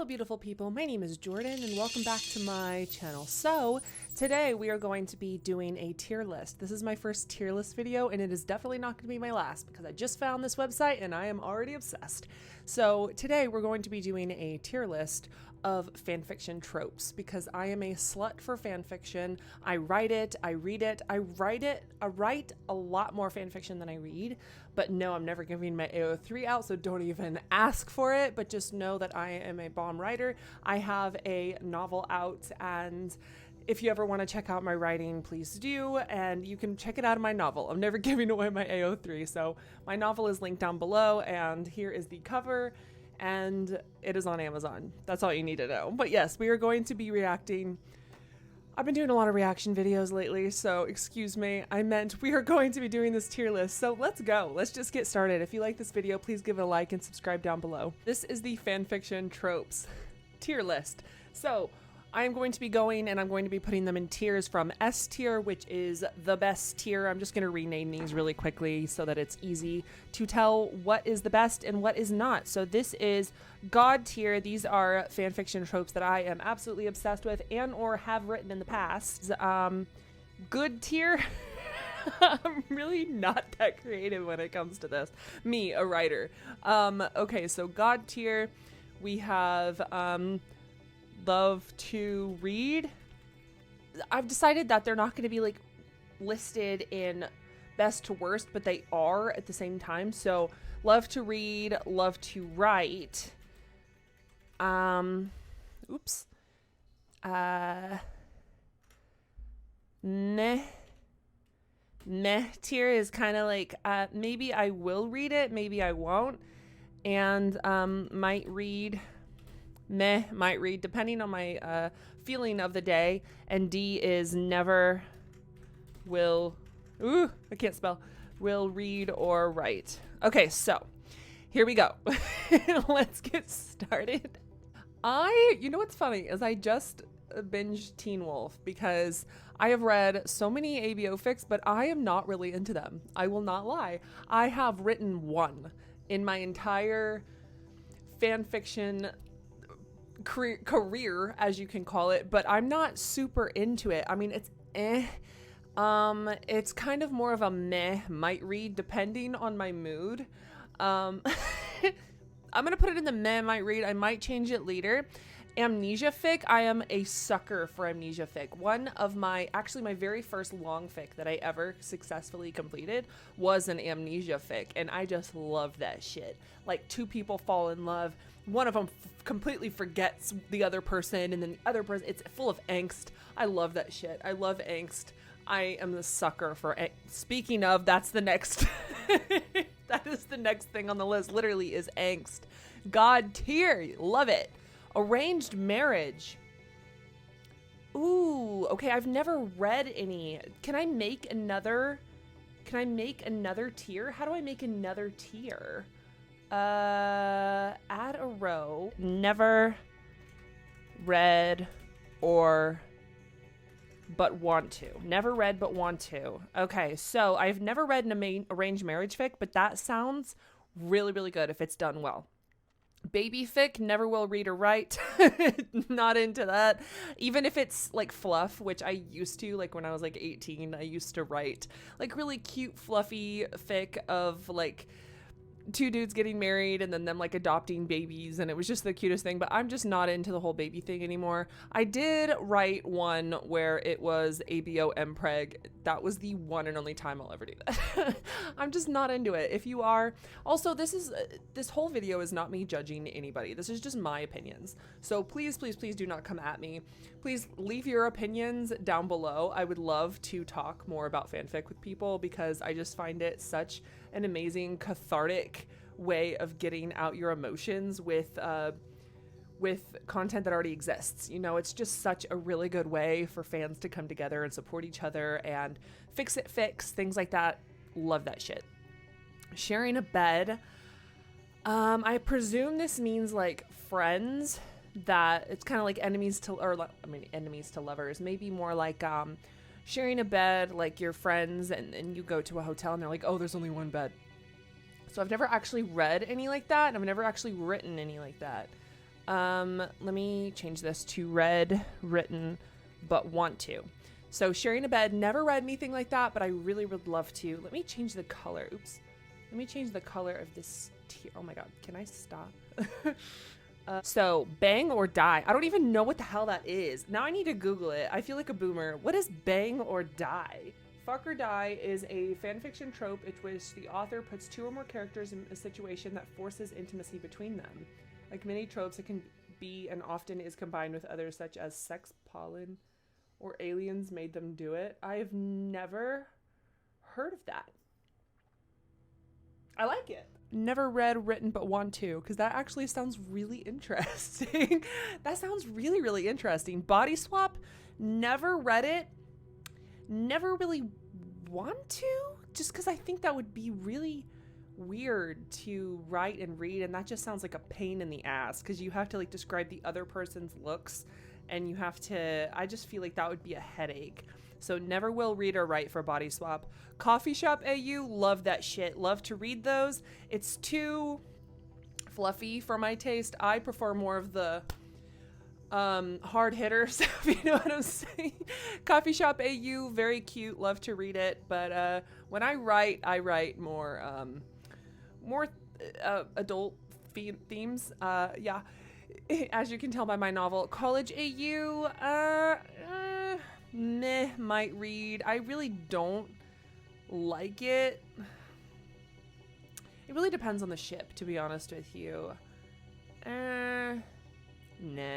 Hello beautiful people, my name is Jordan and welcome back to my channel. So today we are going to be doing a tier list. This is my first tier list video and it is definitely not going to be my last because I just found this website and I am already obsessed. So today we're going to be doing a tier list of fanfiction tropes because I am a slut for fanfiction. I write it, I read it, I write a lot more fanfiction than I read, but no, I'm never giving my AO3 out, so don't even ask for it, but just know that I am a bomb writer. I have a novel out, and if you ever want to check out my writing, please do, and you can check it out in my novel. I'm never giving away my AO3, so my novel is linked down below, and here is the cover, and it is on Amazon. That's all you need to know. But yes, we are going to be reacting. I've been doing a lot of reaction videos lately, so excuse me. I meant we are going to be doing this tier list. So let's go. Let's just get started. If you like this video, please give it a like and subscribe down below. This is the fanfiction tropes tier list. So I am going to be going and I'm going to be putting them in tiers from S tier, which is the best tier. I'm just going to rename these really quickly so that it's easy to tell what is the best and what is not. So this is God tier. These are fanfiction tropes that I am absolutely obsessed with and or have written in the past. Good tier. I'm really not that creative when it comes to this. Me, a writer. Okay, so God tier, we have love to read. I've decided that they're not going to be like listed in best to worst, but they are at the same time. So love to read, love to write. Oops. Meh tier is kind of like maybe I will read it, maybe I won't, and might read. Might read, depending on my feeling of the day. And D is never will, I can't spell, will read or write. Okay, so here we go. Let's get started. You know what's funny is I just binged Teen Wolf because I have read so many ABO fics, but I am not really into them. I will not lie. I have written one in my entire fanfiction career, as you can call it, but I'm not super into it. I mean, it's it's kind of more of a meh might read depending on my mood. I'm gonna put it in the meh might read. I might change it later. Amnesia fic, I am a sucker for amnesia fic. One of my very first long fic that I ever successfully completed was an amnesia fic, and I just love that shit. Like, two people fall in love, one of them completely forgets the other person, and then the other person, it's full of angst. I love that shit. I love angst. I am the sucker for speaking of, that's the next that is the next thing on the list, literally, is angst. God tier, love it. Arranged marriage. Ooh, okay, I've never read any. Can I make another tier? How do I make another tier? Add a row. Never read but want to. Never read but want to. Okay, so I've never read an arranged marriage fic, but that sounds really, really good if it's done well. Baby fic, never will read or write. Not into that. Even if it's like fluff, which I used to, like when I was like 18, I used to write like really cute fluffy fic of like two dudes getting married and then them like adopting babies, and it was just the cutest thing, but I'm just not into the whole baby thing anymore. I did write one where it was ABO mpreg. That was the one and only time I'll ever do that. I'm just not into it. If you are, also, this whole video is not me judging anybody. This is just my opinions. So please, please, please do not come at me. Please leave your opinions down below. I would love to talk more about fanfic with people because I just find it such an amazing cathartic way of getting out your emotions with content that already exists. You know, it's just such a really good way for fans to come together and support each other and fix things like that. Love that shit. Sharing a bed. I presume this means like friends, that it's kind of like enemies to lovers, maybe more like sharing a bed, like your friends and you go to a hotel and they're like, oh, there's only one bed. So I've never actually read any like that, and I've never actually written any like that. Let me change this to read, written, but want to. So sharing a bed, never read anything like that, but I really would love to. Let me change the color. Oops. Let me change the color of this tier. Oh my God, can I stop? So bang or die. I don't even know what the hell that is. Now I need to Google it. I feel like a boomer. What is bang or die? Fuck or die is a fanfiction trope in which the author puts two or more characters in a situation that forces intimacy between them. Like many tropes, it can be and often is combined with others such as sex, pollen, or aliens made them do it. I have never heard of that. I like it. Never read, written, but want to, because that actually sounds really interesting. That sounds really, really interesting. Body swap, never read it. Never really want to, just because I think that would be really weird to write and read, and that just sounds like a pain in the ass because you have to like describe the other person's looks, and you have to, I just feel like that would be a headache. So never will read or write for body swap. Coffee shop AU, love that shit. Love to read those. It's too fluffy for my taste. I prefer more of the hard hitters, if you know what I'm saying. Coffee shop AU, very cute. Love to read it. But when I write more adult themes. Yeah, as you can tell by my novel. College AU, meh, might read. I really don't like it. It really depends on the ship, to be honest with you. Nah,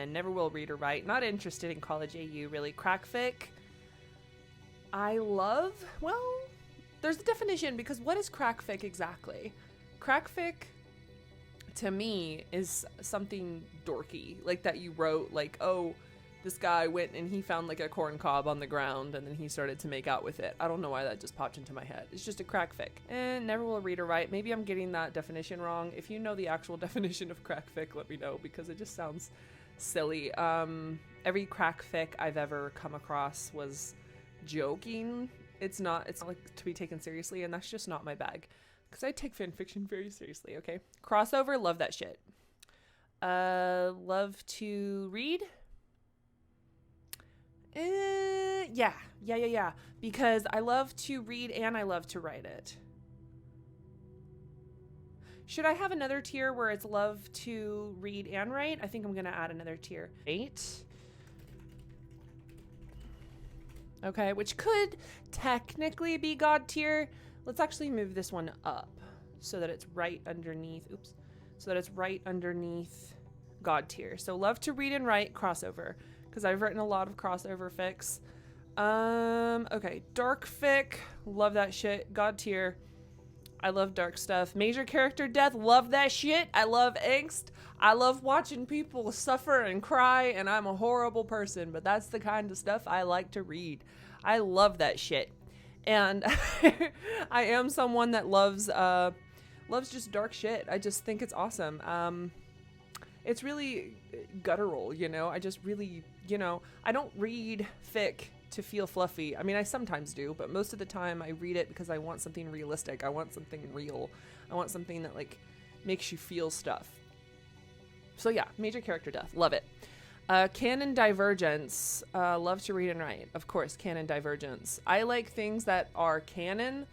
never will read or write. Not interested in college AU, really. Crackfic, I love, well, there's a definition, because what is crackfic exactly? Crackfic, to me, is something dorky, like that you wrote, like, oh, this guy went and he found like a corn cob on the ground and then he started to make out with it. I don't know why that just popped into my head. It's just a crackfic. And never will read or write. Maybe I'm getting that definition wrong. If you know the actual definition of crackfic, let me know, because it just sounds silly. Every crackfic I've ever come across was joking. It's not like to be taken seriously, and that's just not my bag. Because I take fan fiction very seriously, okay? Crossover, love that shit. Love to read. Yeah. Because I love to read and I love to write it. Should I have another tier where it's love to read and write? I think I'm going to add another tier. 8. Okay, which could technically be God tier. Let's actually move this one up so that it's right underneath. Oops. So that it's right underneath God tier. So love to read and write, crossover, because I've written a lot of crossover fics. Okay, dark fic, love that shit. God tier. I love dark stuff. Major character death, love that shit. I love angst. I love watching people suffer and cry, and I'm a horrible person, but that's the kind of stuff I like to read. I love that shit. And I am someone that loves just dark shit. I just think it's awesome. It's really guttural, you know? I just really, you know, I don't read fic to feel fluffy. I mean, I sometimes do, but most of the time I read it because I want something realistic. I want something real. I want something that, like, makes you feel stuff. So yeah, major character death. Love it. Canon divergence. Love to read and write. Of course, canon divergence. I like things that are canon,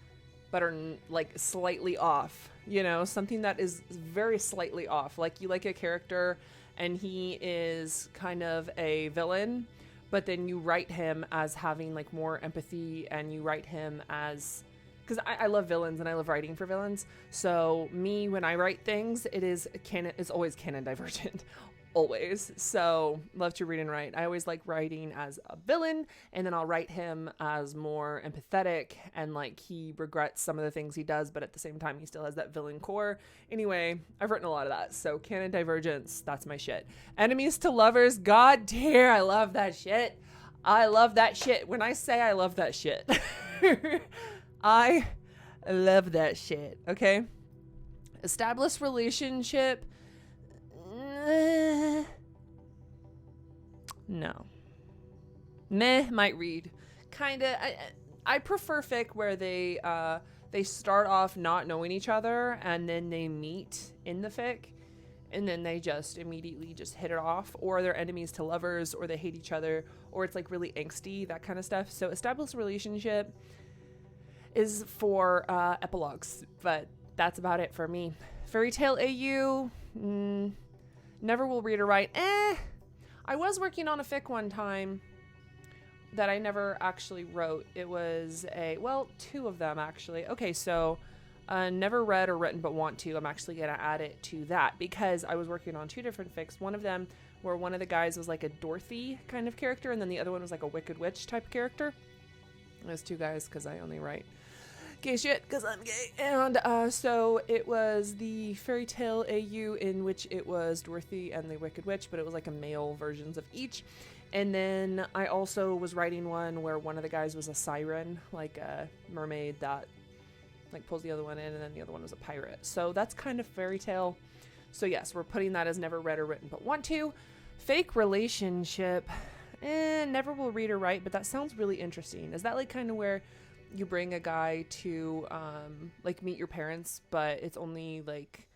but are, like, slightly off. You know, something that is very slightly off. Like, you like a character and he is kind of a villain, but then you write him as having, like, more empathy, and you write him as... Because I love villains and I love writing for villains. So me, when I write things, it is canon. It's always canon divergent. Always. So love to read and write. I always like writing as a villain, and then I'll write him as more empathetic, and like he regrets some of the things he does, but at the same time he still has that villain core. Anyway, I've written a lot of that. So canon divergence, that's my shit. Enemies to lovers, god tier. I love that shit. I love that shit. When I say I love that shit, I love that shit. Okay. Established relationship. No. Meh, might read. Kinda. I prefer fic where they start off not knowing each other and then they meet in the fic. and then they just immediately just hit it off, or they're enemies to lovers, or they hate each other, or it's like really angsty, that kind of stuff. So established relationship is for epilogues, but that's about it for me. Fairy tale AU, never will read or write. I was working on a fic one time that I never actually wrote. It was two of them actually. Okay, so never read or written but want to. I'm actually gonna add it to that because I was working on two different fics. One of them where one of the guys was like a Dorothy kind of character, and then the other one was like a Wicked Witch type character. There's two guys because I only write gay shit because I'm gay. And so it was the fairy tale AU in which it was Dorothy and the Wicked Witch, but it was like a male versions of each. And then I also was writing one where one of the guys was a siren, like a mermaid that like pulls the other one in, and then the other one was a pirate. So that's kind of fairy tale. So yes, we're putting that as never read or written but want to. Fake relationship, never will read or write, but that sounds really interesting. Is that like kind of where you bring a guy to like meet your parents, but it's only like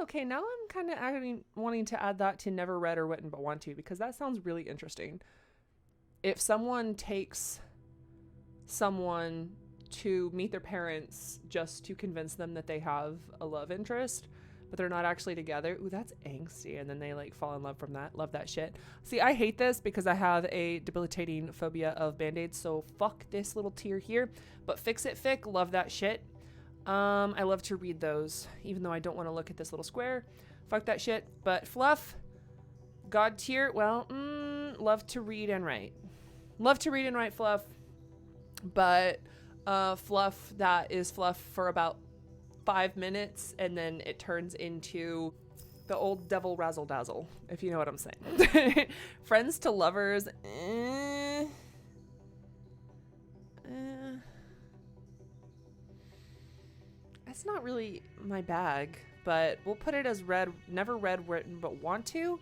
okay, now I'm kind of wanting to add that to never read or written but want to, because that sounds really interesting. If someone takes someone to meet their parents just to convince them that they have a love interest, but they're not actually together, ooh, that's angsty, and then they like fall in love from that. Love that shit. See, I hate this because I have a debilitating phobia of band-aids, so fuck this little tier here. But fix it fic, love that shit. I love to read those, even though I don't want to look at this little square. Fuck that shit. But fluff, god tier, well, love to read and write. Love to read and write fluff, but fluff that is fluff for about 5 minutes, and then it turns into the old devil razzle dazzle, if you know what I'm saying. Friends to lovers, it's not really my bag, but we'll put it as never read, written, but want to.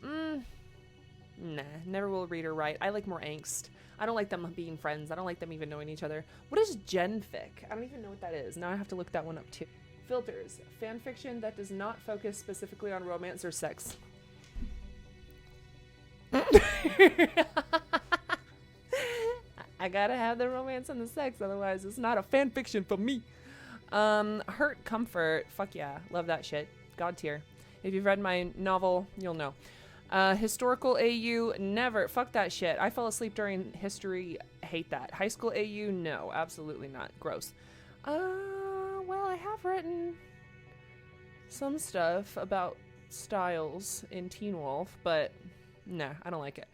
Nah, never will read or write. I like more angst. I don't like them being friends. I don't like them even knowing each other. What is genfic? I don't even know what that is. Now I have to look that one up too. Filters. Fan fiction that does not focus specifically on romance or sex. I gotta have the romance and the sex, otherwise it's not a fan fiction for me. Hurt comfort. Fuck yeah. Love that shit. God tier. If you've read my novel, you'll know. Historical AU, never. Fuck that shit. I fell asleep during history. Hate that. High school AU, no, absolutely not. Gross. Well, I have written some stuff about styles in Teen Wolf, but nah, I don't like it.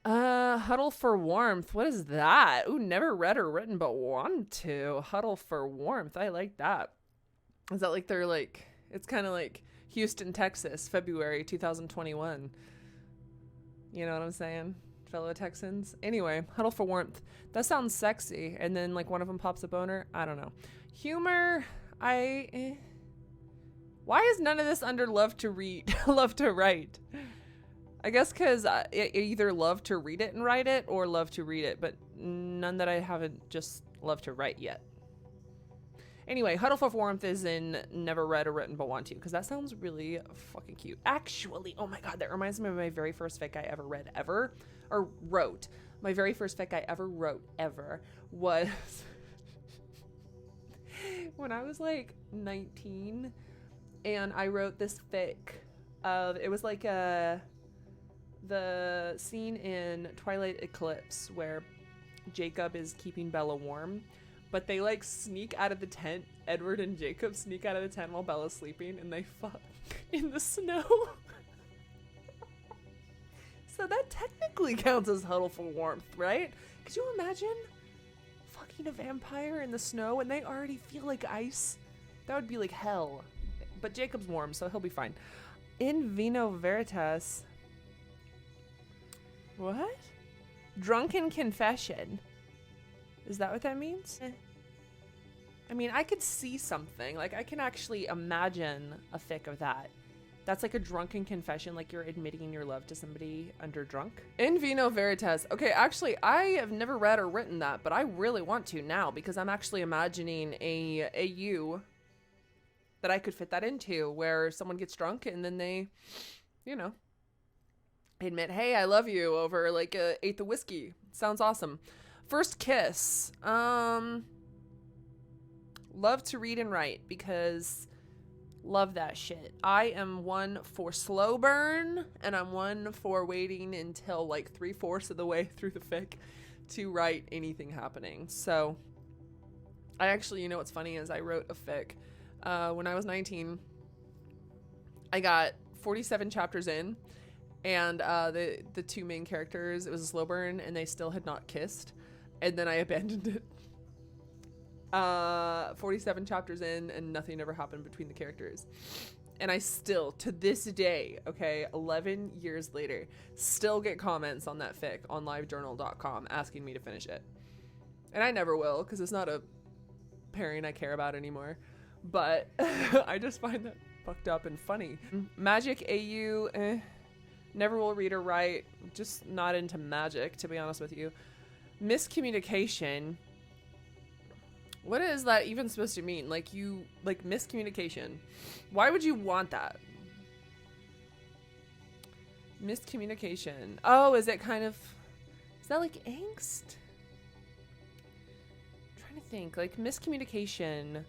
Huddle for warmth. What is that? Ooh, never read or written, but want to. Huddle for warmth. I like that. Is that like they're like, it's kind of like Houston, Texas, February 2021. You know what I'm saying? Fellow Texans. Anyway, huddle for warmth. That sounds sexy. And then like one of them pops a boner. I don't know. Humor. Why is none of this under love to read, love to write? I guess because I either love to read it and write it or love to read it, but none that I haven't just loved to write yet. Anyway, huddle for warmth is in never read or written but want to, because that sounds really fucking cute. Actually, oh my god, that reminds me of my very first fic I ever read ever, or wrote. My very first fic I ever wrote ever was when I was like 19, and I wrote this fic of, it was like the scene in Twilight Eclipse where Jacob is keeping Bella warm, but they like sneak out of the tent. Edward and Jacob sneak out of the tent while Bella's sleeping, and they fuck in the snow. So that technically counts as huddle for warmth, right? Could you imagine fucking a vampire in the snow and they already feel like ice? That would be like hell. But Jacob's warm, so he'll be fine. In vino veritas. What? Drunken confession. Is that what that means? I mean, I could see something. Like, I can actually imagine a fic of that. That's like a drunken confession, like you're admitting your love to somebody under drunk. In vino veritas. Okay, actually, I have never read or written that, but I really want to now because I'm actually imagining a AU that I could fit that into, where someone gets drunk and then they, you know, admit, hey, I love you over like a eighth of whiskey. Sounds awesome. First kiss. Love to read and write because love that shit. I am one for slow burn, and I'm one for waiting until like 3/4 of the way through the fic to write anything happening. So I actually, you know what's funny is I wrote a fic when I was 19. I got 47 chapters in, and the two main characters, it was a slow burn, and they still had not kissed, and then I abandoned it. 47 chapters in, and nothing ever happened between the characters. And I still, to this day, okay, 11 years later, still get comments on that fic on livejournal.com asking me to finish it. And I never will, because it's not a pairing I care about anymore. But I just find that fucked up and funny. Magic AU, never will read or write. Just not into magic, to be honest with you. Miscommunication. What is that even supposed to mean? Like miscommunication. Why would you want that? Miscommunication. Oh, is that like angst? I'm trying to think. Like miscommunication.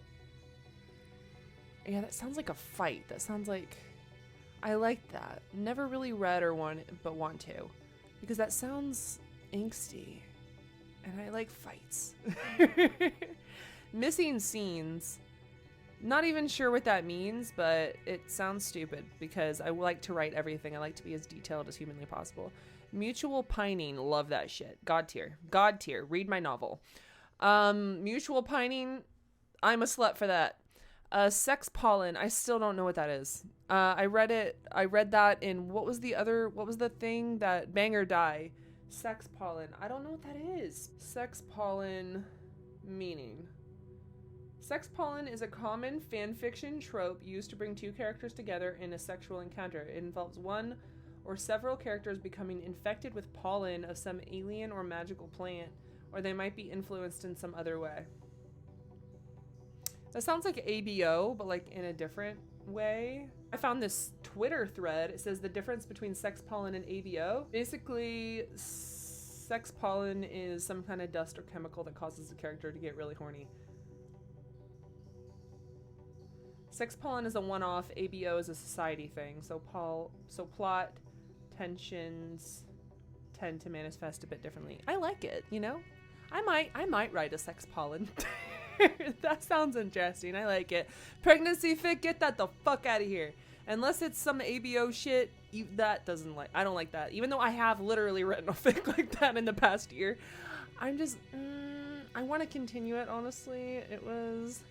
Yeah, that sounds like a fight. That sounds like, I like that. Never really read or want to, because that sounds angsty, and I like fights. Missing scenes. Not even sure what that means, but it sounds stupid because I like to write everything. I like to be as detailed as humanly possible. Mutual pining. Love that shit. God tier. God tier. Read my novel. Mutual pining. I'm a slut for that. Sex pollen. I still don't know what that is. I read that in, what was the thing that Bang or Die? Sex pollen. I don't know what that is. Sex pollen meaning. Sex pollen is a common fanfiction trope used to bring two characters together in a sexual encounter. It involves one or several characters becoming infected with pollen of some alien or magical plant, or they might be influenced in some other way. That sounds like ABO, but like in a different way. I found this Twitter thread. It says the difference between sex pollen and ABO. Basically, sex pollen is some kind of dust or chemical that causes the character to get really horny. Sex pollen is a one-off. ABO is a society thing. So plot tensions tend to manifest a bit differently. I like it, you know? I might write a sex pollen. That sounds interesting. I like it. Pregnancy fic, get that the fuck out of here. Unless it's some ABO shit, I don't like that. Even though I have literally written a fic like that in the past year. I'm just, I want to continue it, honestly. It was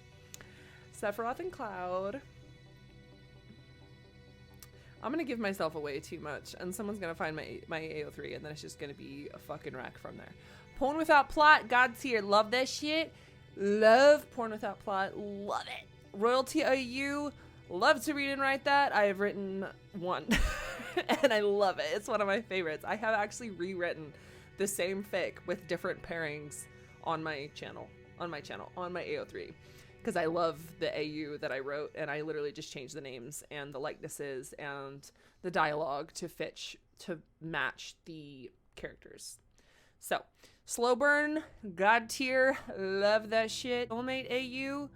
Sephiroth and Cloud. I'm going to give myself away too much, and someone's going to find my AO3, and then it's just going to be a fucking wreck from there. Porn without plot, God tier. Love that shit. Love porn without plot. Love it. Royalty AU. Love to read and write that. I have written one, and I love it. It's one of my favorites. I have actually rewritten the same fic with different pairings on my channel, on my AO3. Because I love the AU that I wrote, and I literally just changed the names and the likenesses and the dialogue to match the characters. So, slow burn, God tier, love that shit. Soulmate AU,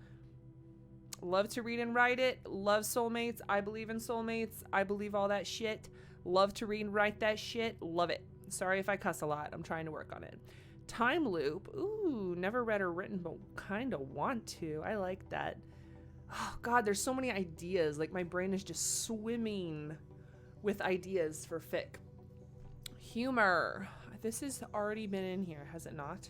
love to read and write it. Love soulmates. I believe in soulmates. I believe all that shit. Love to read and write that shit. Love it. Sorry if I cuss a lot. I'm trying to work on it. Time loop. Ooh, never read or written, but kind of want to. I like that. Oh God, there's so many ideas. Like my brain is just swimming with ideas for fic. Humor. This has already been in here, has it not?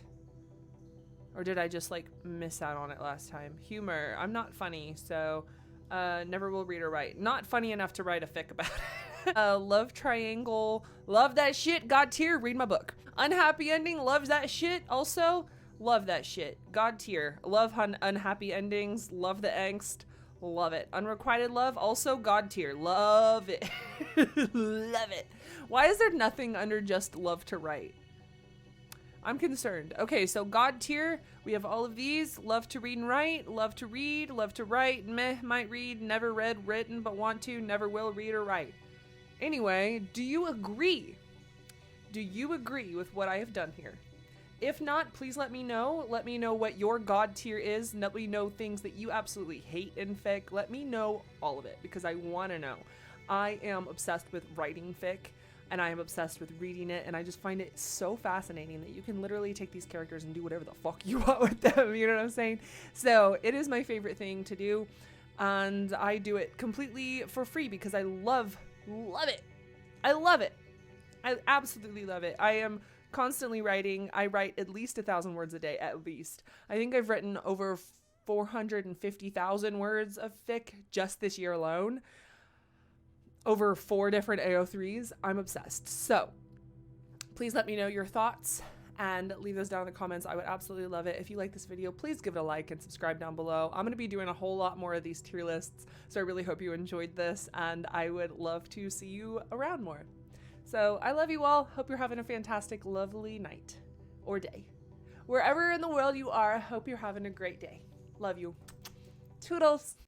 Or did I just like miss out on it last time? Humor. I'm not funny, so never will read or write. Not funny enough to write a fic about it. Love triangle. Love that shit. God tier. Read my book. Unhappy ending. Love that shit. Also, love that shit. God tier. Love unhappy endings. Love the angst. Love it. Unrequited love. Also, God tier. Love it. Love it. Why is there nothing under just love to write? I'm concerned. Okay, so God tier, we have all of these. Love to read and write, love to read, love to write, meh, might read, never read, written, but want to, never will read or write. Anyway, do you agree? Do you agree with what I have done here? If not, please let me know. Let me know what your God tier is. Let me know things that you absolutely hate in fic. Let me know all of it because I want to know. I am obsessed with writing fic and I am obsessed with reading it, and I just find it so fascinating that you can literally take these characters and do whatever the fuck you want with them. You know what I'm saying? So it is my favorite thing to do, and I do it completely for free because I love it. I love it. I absolutely love it. I am constantly writing. I write at least 1,000 words a day, at least. I think I've written over 450,000 words of fic just this year alone. Over 4 different AO3s. I'm obsessed. So please let me know your thoughts and leave those down in the comments. I would absolutely love it. If you like this video, please give it a like and subscribe down below. I'm going to be doing a whole lot more of these tier lists, so I really hope you enjoyed this, and I would love to see you around more. So I love you all. Hope you're having a fantastic, lovely night or day. Wherever in the world you are, I hope you're having a great day. Love you. Toodles.